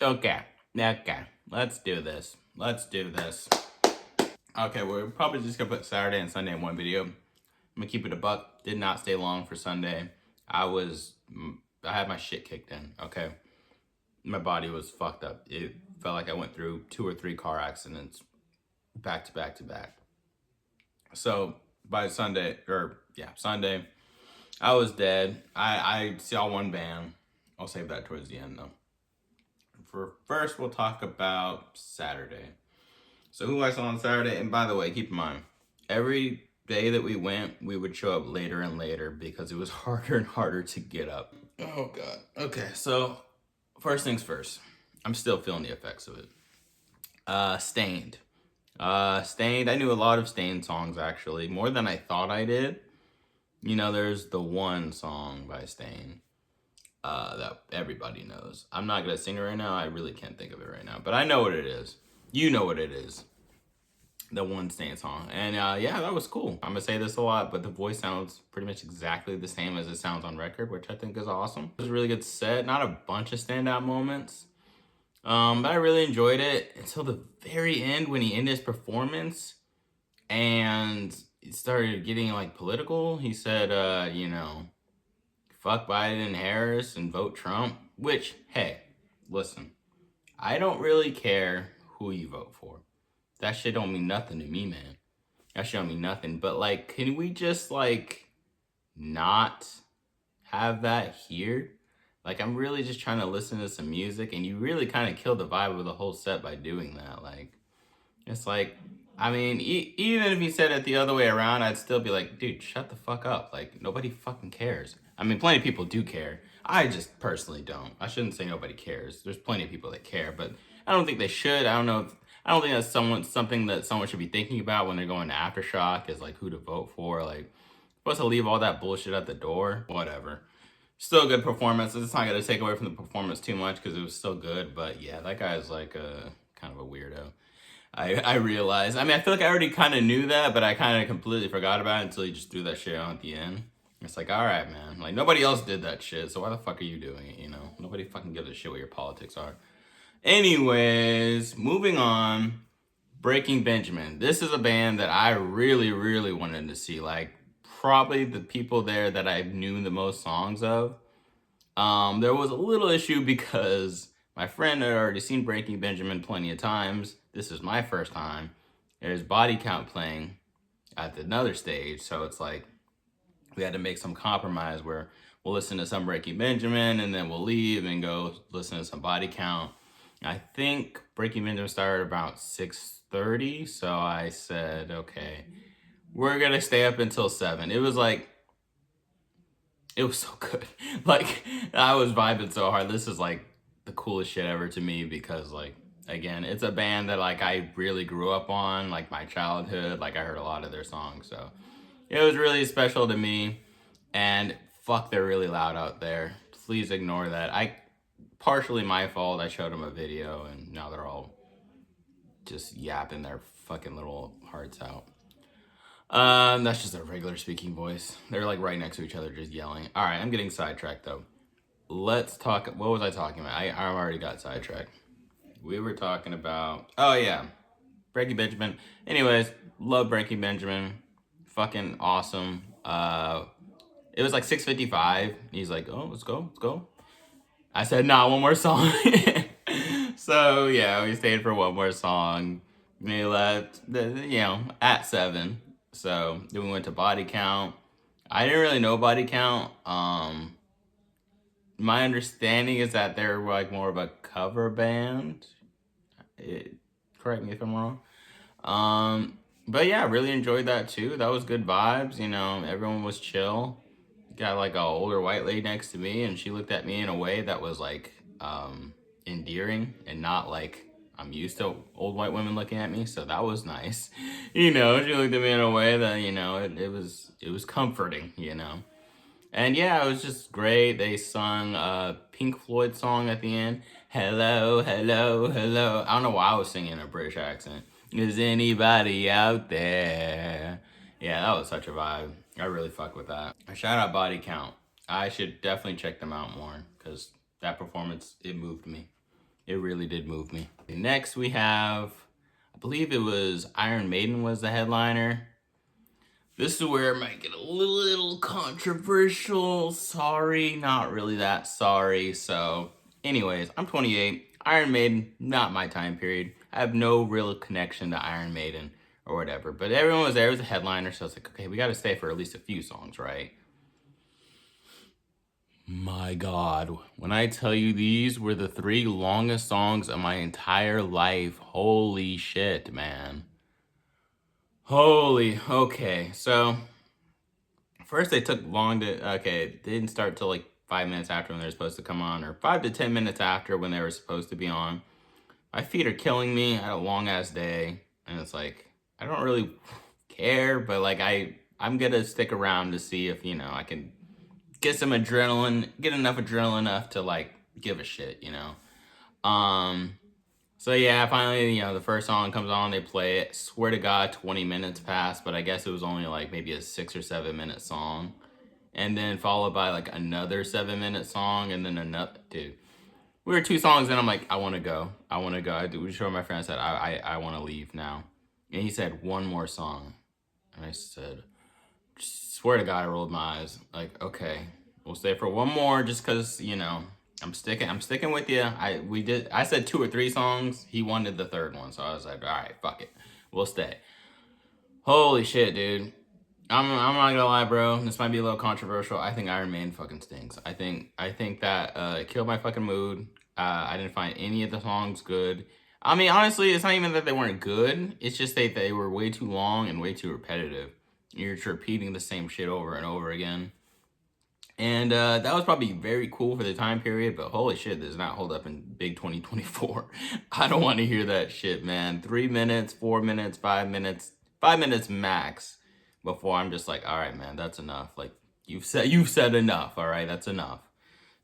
Okay. Okay. Let's do this. Let's do this. Okay, we're probably just gonna put Saturday and Sunday in one video. I'm gonna keep it a buck. Did not stay long for Sunday. I had my shit kicked in, okay? My body was fucked up. It felt like I went through 2 or 3 car accidents back to back to back. So by Sunday, I was dead. I saw one band. I'll save that towards the end though. For first, we'll talk about Saturday. So who I saw on Saturday, and by the way, keep in mind, every day that we went, we would show up later and later because it was harder and harder to get up. Oh God. Okay, so first things first. I'm still feeling the effects of it. Stained. Stained. I knew a lot of Stained songs actually, more than I thought I did. You know, there's the one song by Stained that everybody knows. I'm not gonna sing it right now. I really can't think of it right now, but I know what it is. You know what it is. The one Stained song. And yeah, that was cool. I'm gonna say this a lot, but the voice sounds pretty much exactly the same as it sounds on record, which I think is awesome. It was a really good set. Not a bunch of standout moments. But I really enjoyed it until the very end when he ended his performance and it started getting like political. He said, you know, fuck Biden and Harris and vote Trump, which, hey, listen, I don't really care who you vote for. That shit don't mean nothing to me, man. That shit don't mean nothing. But like, can we just like not have that here? Like, I'm really just trying to listen to some music, and you really kind of kill the vibe of the whole set by doing that. Like, it's like, I mean, even if he said it the other way around, I'd still be like, dude, shut the fuck up. Like, nobody fucking cares. I mean, plenty of people do care. I just personally don't. I shouldn't say nobody cares. There's plenty of people that care, but I don't think they should. I don't think that's something that someone should be thinking about when they're going to Aftershock is like who to vote for. Like, supposed to leave all that bullshit at the door. Whatever. Still a good performance. It's not gonna take away from the performance too much because it was still good. But yeah, that guy is like a kind of a weirdo. I realized. I mean, I feel like I already kind of knew that, but I kind of completely forgot about it until he just threw that shit on at the end. It's like, all right, man. Like, nobody else did that shit, so why the fuck are you doing it, you know? Nobody fucking gives a shit what your politics are. Anyways, moving on. Breaking Benjamin. This is a band that I really, really wanted to see. Like, probably the people there that I knew the most songs of. There was a little issue because my friend had already seen Breaking Benjamin plenty of times. This is my first time. There's Body Count playing at another stage, so it's like we had to make some compromise where we'll listen to some Breaking Benjamin and then we'll leave and go listen to some Body Count. I think Breaking Benjamin started about 6:30, so I said, okay, we're gonna stay up until 7. It was so good. Like, I was vibing so hard. This is like the coolest shit ever to me because like, again, it's a band that like I really grew up on, like my childhood. Like, I heard a lot of their songs, so it was really special to me. And fuck, they're really loud out there. Please ignore that. Partially my fault. I showed them a video and now they're all just yapping their fucking little hearts out. That's just a regular speaking voice. They're like right next to each other just yelling. All right, I'm getting sidetracked though. Let's talk. What was I talking about? I already got sidetracked. We were talking about, oh yeah, Breaking Benjamin. Anyways, love Breaking Benjamin. Fucking awesome. It was like 6:55. He's like, oh, let's go. I said, nah, one more song. So yeah, we stayed for one more song. We left, at 7. So then we went to Body Count. I didn't really know Body Count. My understanding is that they're like more of a cover band. Correct me if I'm wrong. But yeah, really enjoyed that too. That was good vibes. You know, everyone was chill. Got like a older white lady next to me, and she looked at me in a way that was like endearing and not like I'm used to old white women looking at me. So that was nice. You know, she looked at me in a way that, you know, it was comforting, you know. And yeah, it was just great. They sung a Pink Floyd song at the end. Hello, hello, hello. I don't know why I was singing in a British accent. Is anybody out there? Yeah, that was such a vibe. I really fuck with that. Shout out Body Count. I should definitely check them out more because that performance, it moved me. It really did move me. Next we have, I believe it was Iron Maiden was the headliner. This is where it might get a little controversial. Sorry, not really that sorry. So, anyways, I'm 28. Iron Maiden, not my time period. I have no real connection to Iron Maiden or whatever. But everyone was there. It was a headliner, so I was like, okay, we got to stay for at least a few songs, right? My God, when I tell you these were the 3 longest songs of my entire life, holy shit, man. Okay, so first they took long to, okay, they didn't start till like 5 minutes after when they were supposed to come on, or 5 to 10 minutes after when they were supposed to be on. My feet are killing me. I had a long ass day, and it's like, I don't really care, but like I'm gonna stick around to see if, I can get some adrenaline, get enough adrenaline enough to like give a shit, So yeah, finally, the first song comes on, they play it. Swear to God, 20 minutes passed, but I guess it was only like maybe a 6 or 7 minute song. And then followed by like another 7 minute song, and then another, dude. We were 2 songs and I'm like, I want to go. I want to go. We showed my friend, said, I want to leave now. And he said, one more song. And I said, swear to God, I rolled my eyes. Like, okay, we'll stay for one more just because, I'm sticking with you. I said 2 or 3 songs. He wanted the third one. So I was like, all right, fuck it. We'll stay. Holy shit, dude. I'm not gonna lie, bro. This might be a little controversial. I think Iron Man fucking stinks. I think that it killed my fucking mood. I didn't find any of the songs good. I mean, honestly, it's not even that they weren't good. It's just they were way too long and way too repetitive. You're just repeating the same shit over and over again. And that was probably very cool for the time period, but holy shit, does not hold up in big 2024. I don't want to hear that shit, man. 3 minutes, 4 minutes, 5 minutes, 5 minutes max before I'm just like, all right, man, that's enough. Like you've said enough. All right, that's enough.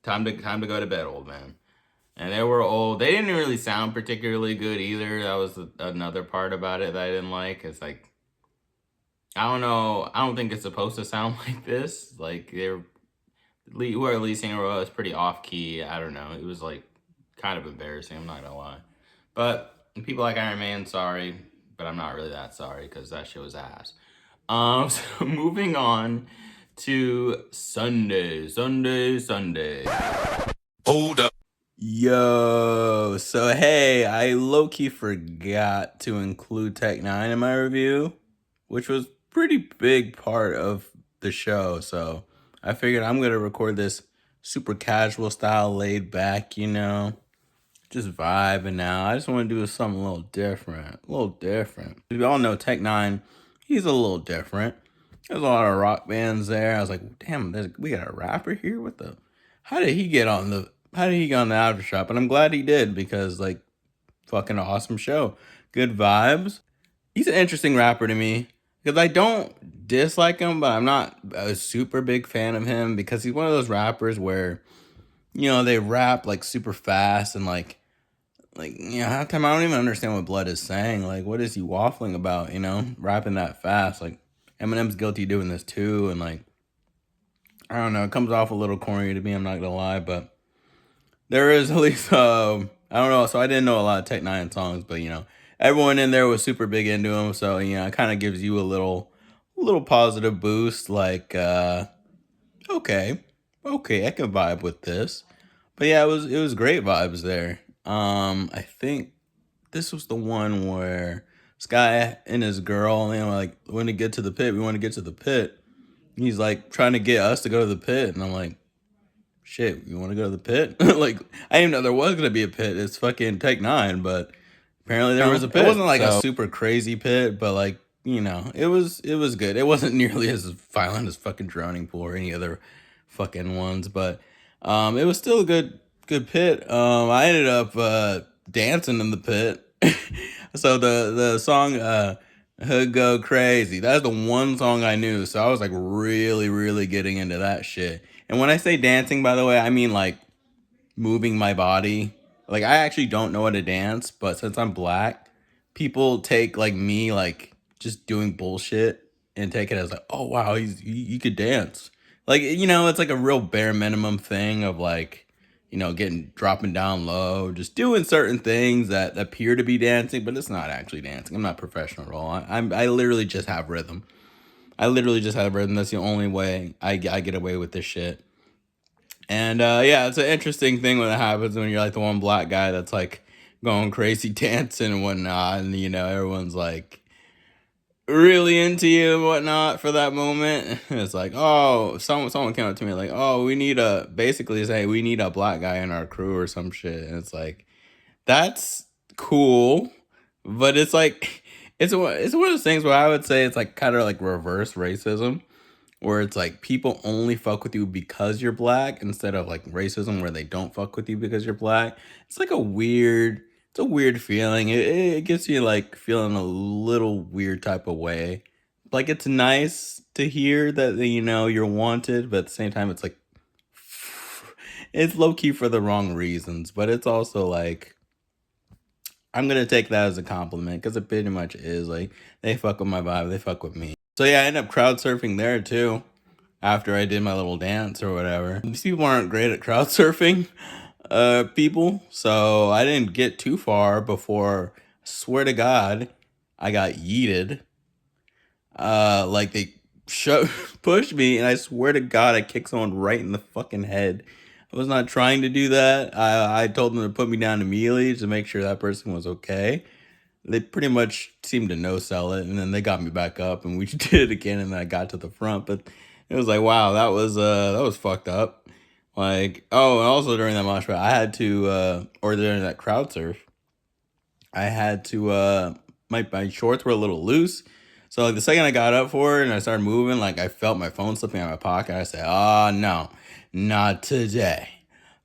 Time to go to bed, old man. And they were old. They didn't really sound particularly good either. That was another part about it that I didn't like. It's like, I don't know. I don't think it's supposed to sound like this. Like whoever lead singer was pretty off key. I don't know. It was like kind of embarrassing. I'm not gonna lie. But people like Iron Man, sorry, but I'm not really that sorry because that shit was ass. So moving on to Sunday. Hold up. Yo, so hey, I low-key forgot to include Tech 9 in my review, which was pretty big part of the show, so I figured I'm gonna record this super casual style, laid back, just vibing now. I just want to do something a little different. We all know Tech 9, he's a little different. There's a lot of rock bands there. I was like, damn, we got a rapper here? How did he get on the Aftershock? And I'm glad he did because, like, fucking awesome show. Good vibes. He's an interesting rapper to me because I don't dislike him, but I'm not a super big fan of him because he's one of those rappers where, they rap like super fast and half the time I don't even understand what Blood is saying. Like, what is he waffling about, rapping that fast? Like, Eminem's guilty of doing this too, and like, I don't know, it comes off a little corny to me, I'm not gonna lie, but there is at least, I don't know, so I didn't know a lot of Tech 9 songs, but everyone in there was super big into him, so it kind of gives you a little positive boost, like, okay, I can vibe with this. But yeah, it was great vibes there. I think this was the one where this guy and his girl, like, when to get to the pit, we want to get to the pit. He's like trying to get us to go to the pit, and I'm like, shit, you want to go to the pit? Like, I didn't know there was gonna be a pit. It's fucking Take 9, but apparently there was a pit. It wasn't like a super crazy pit, but like, it was good. It wasn't nearly as violent as fucking Drowning Pool or any other fucking ones, but it was still a good pit. I ended up dancing in the pit. So the song Hood Go Crazy, that's the one song I knew. So I was like really getting into that shit. And when I say dancing, by the way, I mean like moving my body. Like, I actually don't know how to dance, but since I'm black, people take like me like just doing bullshit and take it as like, oh wow, he could dance. Like, it's like a real bare minimum thing of like, getting dropping down low, just doing certain things that appear to be dancing, but it's not actually dancing. I'm not professional at all. I literally just have rhythm. I literally just have rhythm. That's the only way I get away with this shit. And yeah, it's an interesting thing when it happens when you're like the one black guy that's like going crazy dancing and whatnot, and everyone's like really into you and whatnot for that moment. It's like, oh, someone came up to me like, oh, basically say we need a black guy in our crew or some shit, and it's like that's cool, but it's like it's one of those things where I would say it's like kind of like reverse racism, where it's like people only fuck with you because you're black instead of like racism where they don't fuck with you because you're black. It's like it's a weird feeling. It gets you like feeling a little weird type of way. Like it's nice to hear that you're wanted, but at the same time it's like it's low key for the wrong reasons, but it's also like I'm gonna take that as a compliment because it pretty much is like they fuck with my vibe, they fuck with me. So yeah, I ended up crowd surfing there too after I did my little dance or whatever. These people aren't great at crowd surfing, people. So I didn't get too far before, swear to God, I got yeeted. Like they pushed me, and I swear to God, I kicked someone right in the fucking head. I was not trying to do that. I told them to put me down immediately to make sure that person was okay. They pretty much seemed to no sell it, and then they got me back up, and we did it again, and then I got to the front. But it was like, wow, that was fucked up. Like, oh, and also during that mosh pit, I had to, or during that crowd surf, I had to, my shorts were a little loose. So like the second I got up for it and I started moving, like I felt my phone slipping out of my pocket. I said, oh no, not today.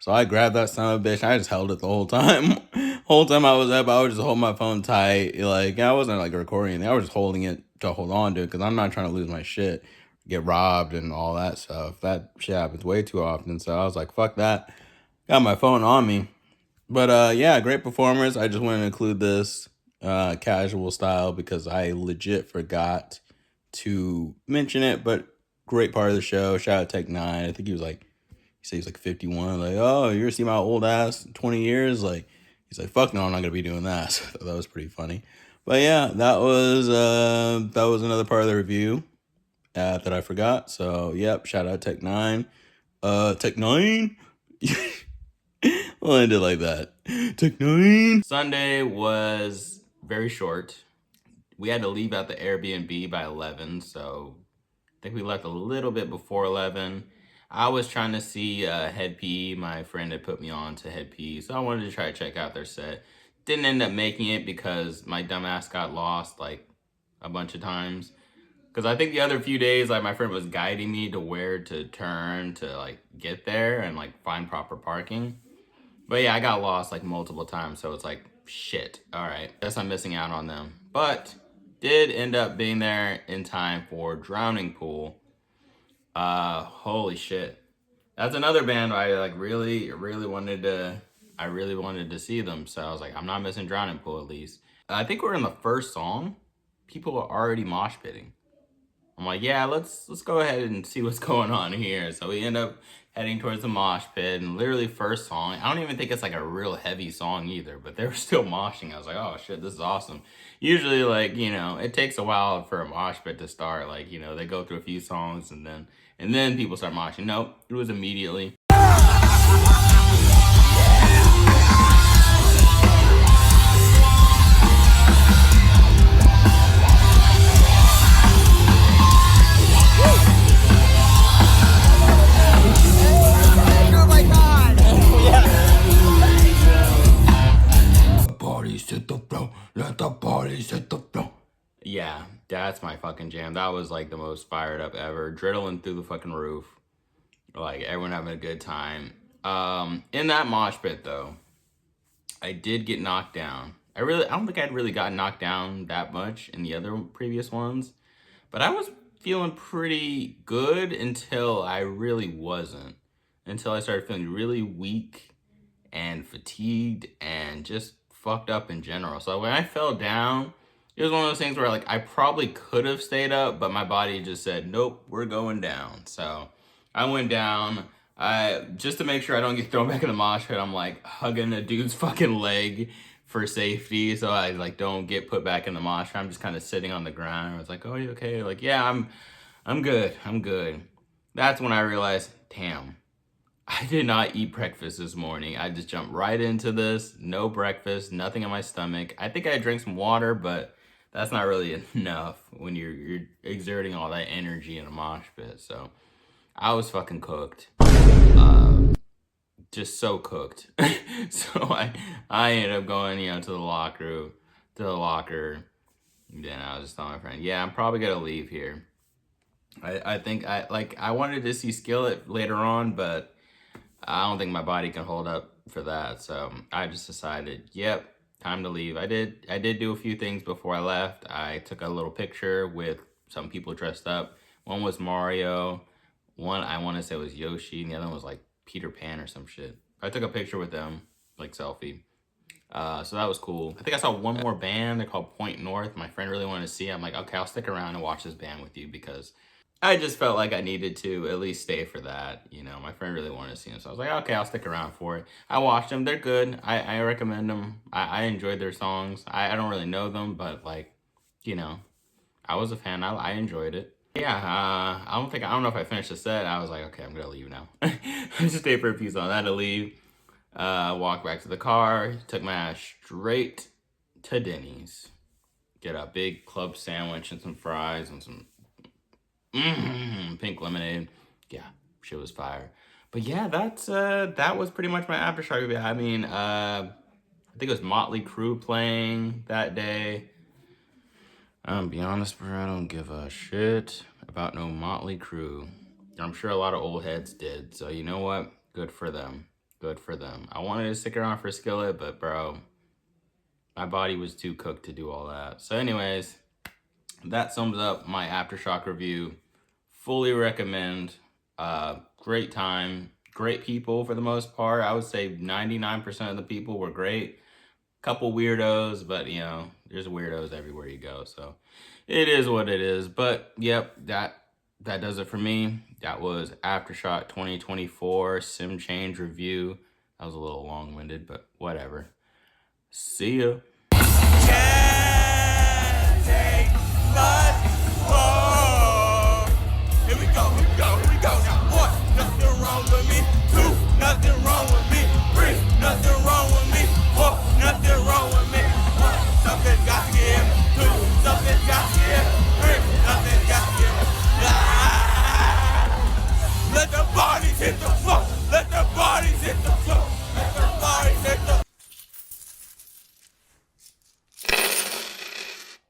So I grabbed that son of a bitch. I just held it the whole time. Whole time I was up, I would just hold my phone tight. Like I wasn't like recording anything. I was just holding it to hold on to it because I'm not trying to lose my shit, get robbed and all that stuff. That shit happens way too often. So I was like, fuck that. Got my phone on me. But yeah, great performers. I just wanted to include this casual style because I legit forgot to mention it. But great part of the show. Shout out Tech Nine. I think he said he's like 51. Like, oh, you're gonna see my old ass in 20 years. Like, he's like, fuck no, I'm not gonna be doing that. So that was pretty funny. But yeah, that was another part of the review that I forgot. So yep, shout out Tech Nine. Tech Nine. We'll end it like that. Tech Nine. Sunday was very short. We had to leave out the Airbnb by 11, so I think we left a little bit before 11. I was trying to see Head P. My friend had put me on to Head P, so I wanted to try to check out their set. Didn't end up making it because my dumbass got lost like a bunch of times. Because I think the other few days, like my friend was guiding me to where to turn to like get there and like find proper parking. But yeah, I got lost like multiple times, so it's like, shit. All right, guess I'm missing out on them. But did end up being there in time for Drowning Pool. Holy shit. That's another band I like really wanted to see them. So I was like, I'm not missing Drowning Pool at least. I think we're in the first song. People are already mosh pitting. I'm like, yeah, let's go ahead and see what's going on here. So we end up heading towards the mosh pit, and literally first song, I don't even think it's like a real heavy song either, but they were still moshing. I was like, oh shit, this is awesome. Usually like, it takes a while for a mosh pit to start. Like, they go through a few songs and then people start moshing. Nope, it was immediately. Let the party set the floor. Yeah, that's my fucking jam. That was like the most fired up ever. Adrenaline through the fucking roof. Like everyone having a good time. In that mosh pit though, I did get knocked down. I don't think I'd really gotten knocked down that much in the other previous ones. But I was feeling pretty good until I really wasn't. Until I started feeling really weak and fatigued and just fucked up in general. So when I fell down, it was one of those things where like I probably could have stayed up, but my body just said, nope, we're going down. So I went down. just to make sure I don't get thrown back in the mosh pit, I'm like hugging a dude's fucking leg for safety, so I like don't get put back in the mosh pit. I'm just kind of sitting on the ground. I was like, "Oh, you okay?" Like, "Yeah, I'm good. I'm good." That's when I realized, damn, I did not eat breakfast this morning. I just jumped right into this. No breakfast, nothing in my stomach. I think I drank some water, but that's not really enough when you're exerting all that energy in a mosh pit. So I was fucking cooked. Just so cooked. So I ended up going, to the locker. Then I was just telling my friend, yeah, I'm probably gonna leave here. I think I wanted to see Skillet later on, but I don't think my body can hold up for that. So I just decided, yep, time to leave. I did do a few things before I left. I took a little picture with some people dressed up. One was Mario, one I want to say was Yoshi, and the other one was like Peter Pan or some shit. I took a picture with them, like selfie. So that was cool. I think I saw one more band. They're called Point North. My friend really wanted to see it. I'm like, okay, I'll stick around and watch this band with you because I just felt like I needed to at least stay for that. My friend really wanted to see them. So I was like, okay, I'll stick around for it. I watched them. They're good. I recommend them. I enjoyed their songs. I don't really know them, but I was a fan. I enjoyed it. Yeah, I don't know if I finished the set. I was like, okay, I'm going to leave now. I just stayed for a few songs. I had to leave. Walked back to the car. Took my ass straight to Denny's. Get a big club sandwich and some fries and some pink lemonade. Yeah, shit was fire. But yeah, that was pretty much my Aftershock review. I mean, I think it was Motley Crue playing that day. Be honest, bro, I don't give a shit about no Motley Crue. I'm sure a lot of old heads did. So you know what? Good for them. Good for them. I wanted to stick around for Skillet, but bro, my body was too cooked to do all that. So anyways, that sums up my Aftershock review. Fully recommend. Great time. Great people for the most part. I would say 99% of the people were great. Couple weirdos, but there's weirdos everywhere you go. So it is what it is. But yep, that does it for me. That was Aftershock 2024 Sim Change review. That was a little long-winded, but whatever. See ya. Can't take much more. Here we go.